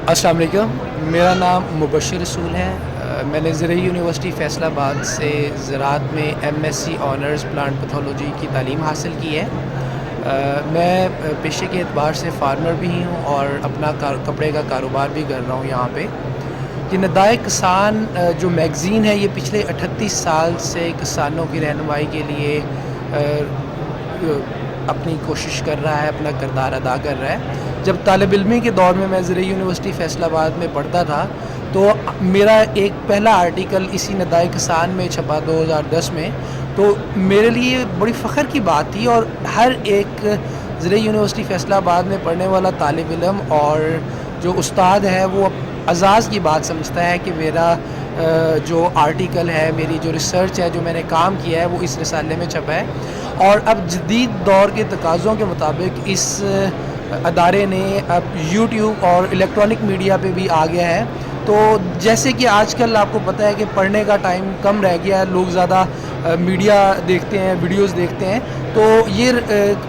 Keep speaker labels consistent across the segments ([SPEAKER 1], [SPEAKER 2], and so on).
[SPEAKER 1] अस्सलाम वालेकुम, मेरा नाम मुबशर रसूल है। मैंने ज़रई यूनिवर्सिटी फ़ैसलाबाद से ज़राअत में एमएससी ऑनर्स प्लांट पैथोलॉजी की तालीम हासिल की है। मैं पेशे के एतबार से फार्मर भी हूँ और अपना कपड़े का कारोबार भी कर रहा हूँ यहाँ पे। ये नदाए किसान जो मैगज़ीन है, ये पिछले 38 साल से किसानों की रहनुमाई के लिए अपनी कोशिश कर रहा है, अपना किरदार अदा कर रहा है। जब तालिब इल्मी के दौर में मैं ज़रई यूनिवर्सिटी फ़ैसलाबाद में पढ़ता था, तो मेरा एक पहला आर्टिकल इसी नदाए किसान में छपा 2010 में। तो मेरे लिए बड़ी फ़ख्र की बात थी, और हर एक ज़रई यूनिवर्सिटी फ़ैसलाबाद में पढ़ने वाला तालिब इल्म और जो उस्ताद है, वो अज़ाज़ की बात समझता है कि मेरा जो आर्टिकल है, मेरी जो रिसर्च है, जो मैंने काम किया है, वो इस रिसाले में छपा है। और अब जदीद दौर के तकाज़ों के मुताबिक इस अदारे ने अब यूट्यूब और इलेक्ट्रॉनिक मीडिया पे भी आ गया है। तो जैसे कि आजकल आपको पता है कि पढ़ने का टाइम कम रह गया है, लोग ज़्यादा मीडिया देखते हैं, वीडियोस देखते हैं, तो ये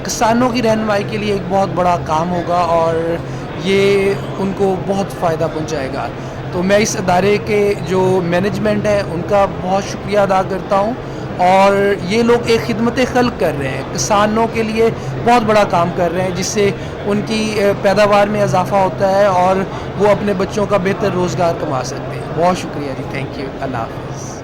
[SPEAKER 1] किसानों की रहनुमाई के लिए एक बहुत बड़ा काम होगा और ये उनको बहुत फ़ायदा पहुंचाएगा। तो मैं इस अदारे के जो मैनेजमेंट है, उनका बहुत शुक्रिया अदा करता हूँ। और ये लोग एक खिदमत खल्क कर रहे हैं, किसानों के लिए बहुत बड़ा काम कर रहे हैं, जिससे उनकी पैदावार में इजाफ़ा होता है और वो अपने बच्चों का बेहतर रोज़गार कमा सकते हैं। बहुत शुक्रिया जी, थैंक यू, अल्लाह हाफ़िज़।